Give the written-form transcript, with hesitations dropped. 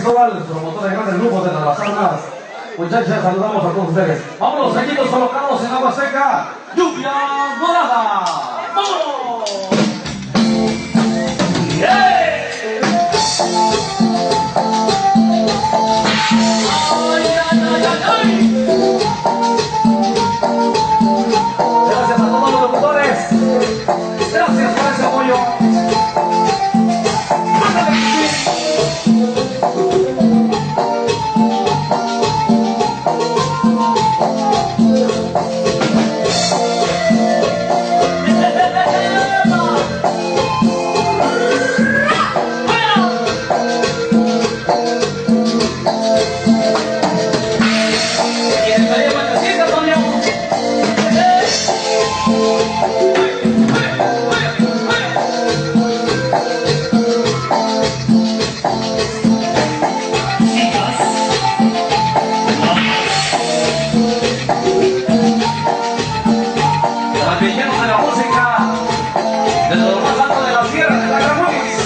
Cristóbal, promotor de grandes grupos de las almas. Muchachas, saludamos a todos ustedes. Vámonos, señitos colocados en agua seca. Lluvia dorada. ¡Vámonos! ¡Yeah! Gracias a todos los locutores. Gracias por ese apoyo. Desde lo más alto de la sierra de la Gran X.